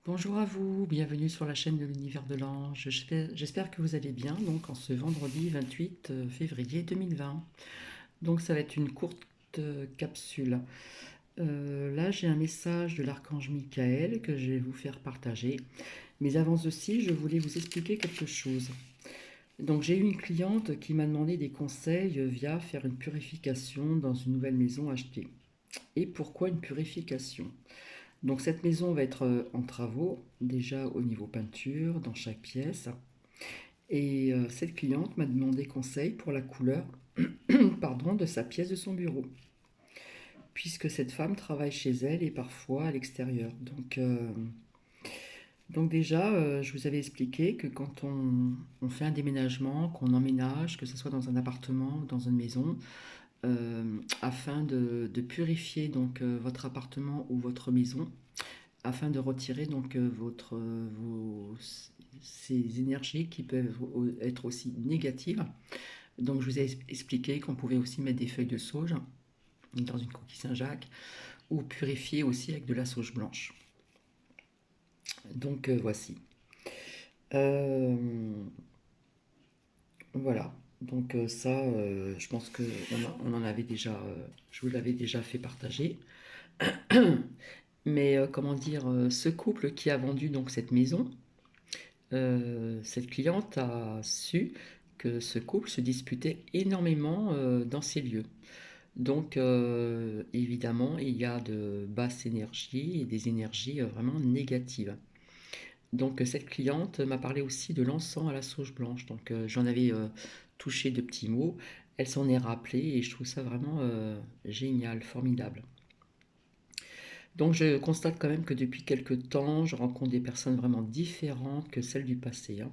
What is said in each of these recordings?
Bonjour à vous, bienvenue sur la chaîne de l'univers de l'ange. J'espère que vous allez bien, donc en ce vendredi 28 février 2020. Donc ça va être une courte capsule. Là j'ai un message de l'archange Michael que je vais vous faire partager. Mais avant ceci, je voulais vous expliquer quelque chose. Donc j'ai eu une cliente qui m'a demandé des conseils via faire une purification dans une nouvelle maison achetée. Et pourquoi une purification? Donc cette maison va être en travaux, déjà au niveau peinture, dans chaque pièce. Et cette cliente m'a demandé conseil pour la couleur pardon, de sa pièce de son bureau, puisque cette femme travaille chez elle et parfois à l'extérieur. Donc déjà, je vous avais expliqué que quand on fait un déménagement, qu'on emménage, que ce soit dans un appartement ou dans une maison, afin de purifier donc votre appartement ou votre maison, afin de retirer donc ces énergies qui peuvent être aussi négatives. Donc je vous ai expliqué qu'on pouvait aussi mettre des feuilles de sauge dans une coquille Saint-Jacques ou purifier aussi avec de la sauge blanche. Donc voici. Euh, voilà. Donc ça, je pense que on en avait déjà, je vous l'avais déjà fait partager. Mais comment dire, ce couple qui a vendu donc cette maison, cette cliente a su que ce couple se disputait énormément dans ces lieux. Donc, évidemment, il y a de basses énergies et des énergies vraiment négatives. Donc, cette cliente m'a parlé aussi de l'encens à la sauge blanche. Donc, j'en avais touché de petits mots. Elle s'en est rappelée et je trouve ça vraiment génial, formidable. Donc, je constate quand même que depuis quelques temps, je rencontre des personnes vraiment différentes que celles du passé, hein.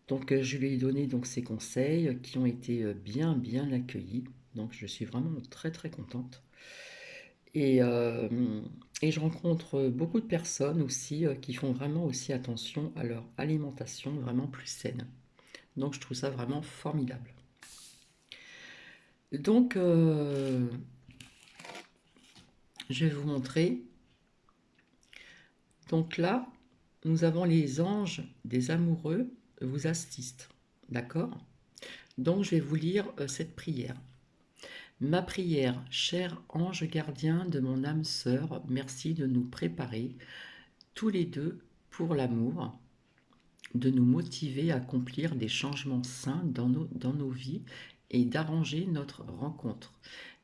Donc, je lui ai donné donc ces conseils qui ont été bien, bien accueillis. Donc, je suis vraiment très, très contente. Et, euh, et je rencontre beaucoup de personnes aussi qui font vraiment aussi attention à leur alimentation vraiment plus saine. Donc je trouve ça vraiment formidable. Donc je vais vous montrer. Donc là, nous avons les anges des amoureux vous assistent. D'accord? Donc je vais vous lire cette prière. Ma prière, cher ange gardien de mon âme sœur, merci de nous préparer tous les deux pour l'amour, de nous motiver à accomplir des changements sains dans nos vies et d'arranger notre rencontre.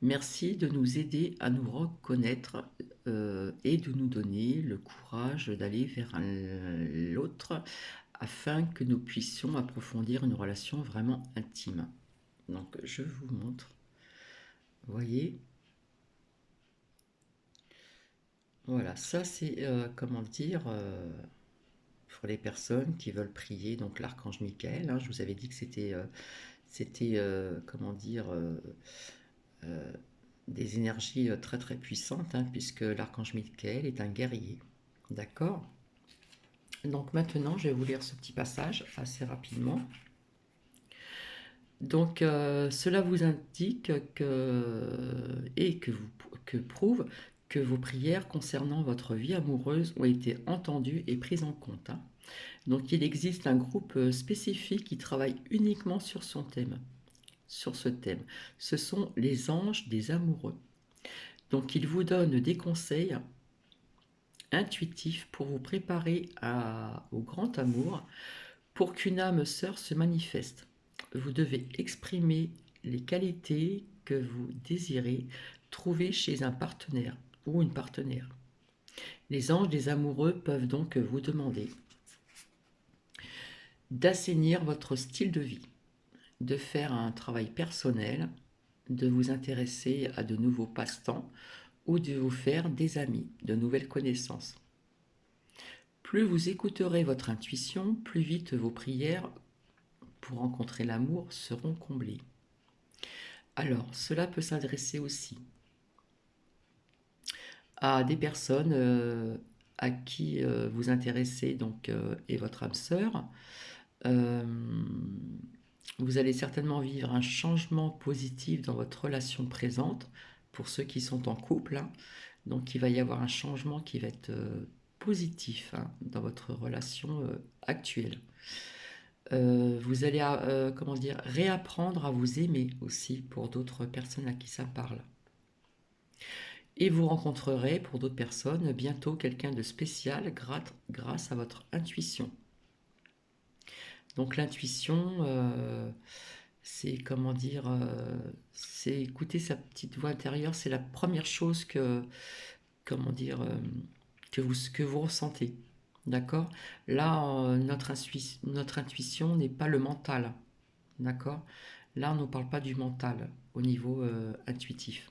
Merci de nous aider à nous reconnaître et de nous donner le courage d'aller vers l'autre afin que nous puissions approfondir une relation vraiment intime. Donc je vous montre. Vous voyez, voilà, ça c'est comment dire pour les personnes qui veulent prier donc l'archange Michael, hein. Je vous avais dit que c'était comment dire euh, des énergies très très puissantes, hein, puisque l'archange Michael est un guerrier. D'accord? Donc maintenant, je vais vous lire ce petit passage assez rapidement. Donc cela vous indique que prouve que vos prières concernant votre vie amoureuse ont été entendues et prises en compte, hein. Donc il existe un groupe spécifique qui travaille uniquement sur son thème, sur ce thème. Ce sont les anges des amoureux. Donc ils vous donnent des conseils intuitifs pour vous préparer au grand amour, pour qu'une âme sœur se manifeste. Vous devez exprimer les qualités que vous désirez trouver chez un partenaire ou une partenaire. Les anges des amoureux peuvent donc vous demander d'assainir votre style de vie, de faire un travail personnel, de vous intéresser à de nouveaux passe-temps ou de vous faire des amis, de nouvelles connaissances. Plus vous écouterez votre intuition, plus vite vos prières pour rencontrer l'amour seront comblées. Alors, cela peut s'adresser aussi à des personnes à qui vous intéressez donc, et votre âme sœur. Euh, vous allez certainement vivre un changement positif dans votre relation présente pour ceux qui sont en couple, hein. Donc il va y avoir un changement qui va être positif, hein, dans votre relation actuelle. Vous allez, comment dire, réapprendre à vous aimer aussi pour d'autres personnes à qui ça parle. Et vous rencontrerez pour d'autres personnes bientôt quelqu'un de spécial grâce à votre intuition. Donc l'intuition, c'est comment dire, c'est écouter sa petite voix intérieure, c'est la première chose que, comment dire, que vous ressentez. D'accord? Là, notre intuition n'est pas le mental. D'accord? Là, on ne parle pas du mental au niveau intuitif.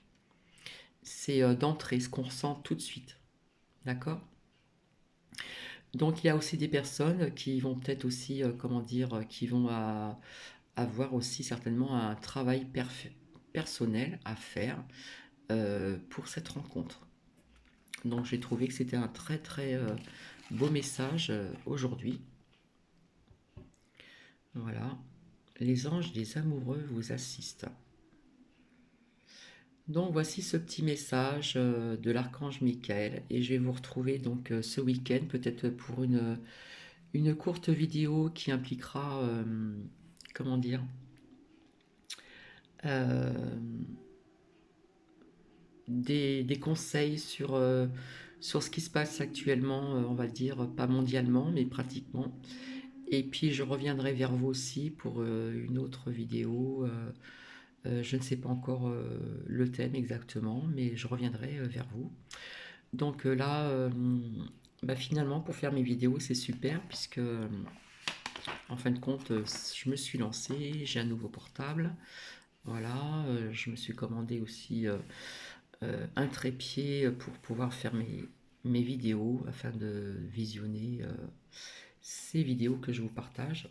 C'est d'entrée, ce qu'on ressent tout de suite. D'accord? Donc, il y a aussi des personnes qui vont peut-être aussi, comment dire, qui vont avoir aussi certainement un travail personnel à faire pour cette rencontre. Donc, j'ai trouvé que c'était un très très beau message aujourd'hui. Voilà. Les anges des amoureux vous assistent. Donc voici ce petit message de l'archange Michael et je vais vous retrouver donc ce week-end peut-être pour une courte vidéo qui impliquera, comment dire, euh, des conseils sur ce qui se passe actuellement, on va dire, pas mondialement, mais pratiquement. Et puis je reviendrai vers vous aussi pour une autre vidéo. Je ne sais pas encore le thème exactement, mais je reviendrai vers vous. Donc là, bah, finalement, pour faire mes vidéos, c'est super, puisque en fin de compte, je me suis lancé, j'ai un nouveau portable. Voilà, je me suis commandé aussi un trépied pour pouvoir faire mes vidéos afin de visionner ces vidéos que je vous partage.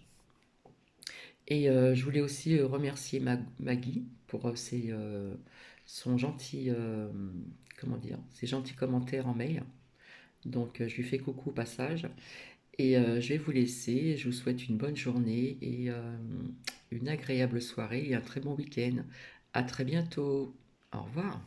Et je voulais aussi remercier Maggie pour son gentil, comment dire, ses gentils commentaires en mail. Donc je lui fais coucou au passage. Et je vais vous laisser. Je vous souhaite une bonne journée et une agréable soirée et un très bon week-end. À très bientôt. Au revoir.